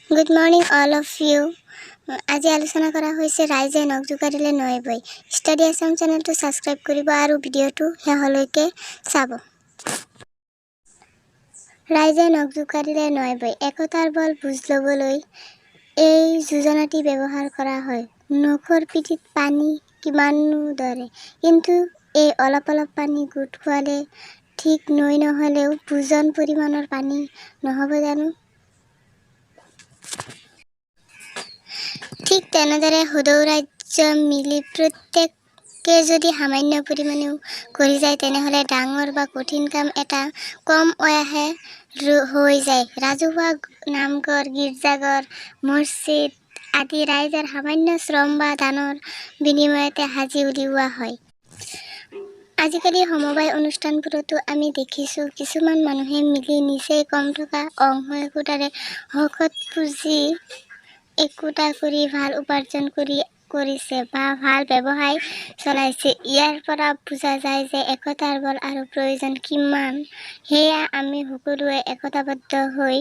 Good morning, all of you. আজি আলোচনা কৰা হৈছে ৰাইজে নখ জোকাৰিলে নৈ বৈ। ষ্টাডি আছাম চেনেলটো ছাবস্ক্ৰাইব কৰিব আৰু ভিডিঅ'টো শেষলৈকে চাব। ৰাইজে নখ জোকাৰিলে নৈ বৈ একতাৰ বল বুজ ল'বলৈ এই যোজনাটি ব্যৱহাৰ কৰা হয়। নখৰ পিঠিত পানী কিমাননো ধৰে, কিন্তু এই অলপ অলপ পানী গোট খোৱালে ঠিক নৈ নহ'লেও ভোজন পৰিমাণৰ পানী নহ'ব জানো? ঠিক তেনেদৰে সদৌ ৰাজ্য মিলি প্ৰত্যেকে যদি সামান্য পৰিমাণেও কৰি যায়, তেনেহ'লে ডাঙৰ বা কঠিন কাম এটা কম অয়াসে হৈ যায়। ৰাজহুৱা নামঘৰ, গীৰ্জাঘৰ, মছজিদ আদি ৰাইজৰ সামান্য শ্ৰম বা দানৰ বিনিময়তে সাজি উলিওৱা হয়। আজিকালি সমবায় অনুষ্ঠানবোৰতো আমি দেখিছোঁ, কিছুমান মানুহে মিলি নিজেই কম থকা অংশ একোটাৰে শকত পুঁজি একোটা কৰি ভাল উপাৰ্জন কৰিছে বা ভাল ব্যৱসায় চলাইছে। ইয়াৰ পৰা বুজা যায় যে একতাৰ বল আৰু প্ৰয়োজন কিমান। সেয়া আমি সকলোৱে একতাবদ্ধ হৈ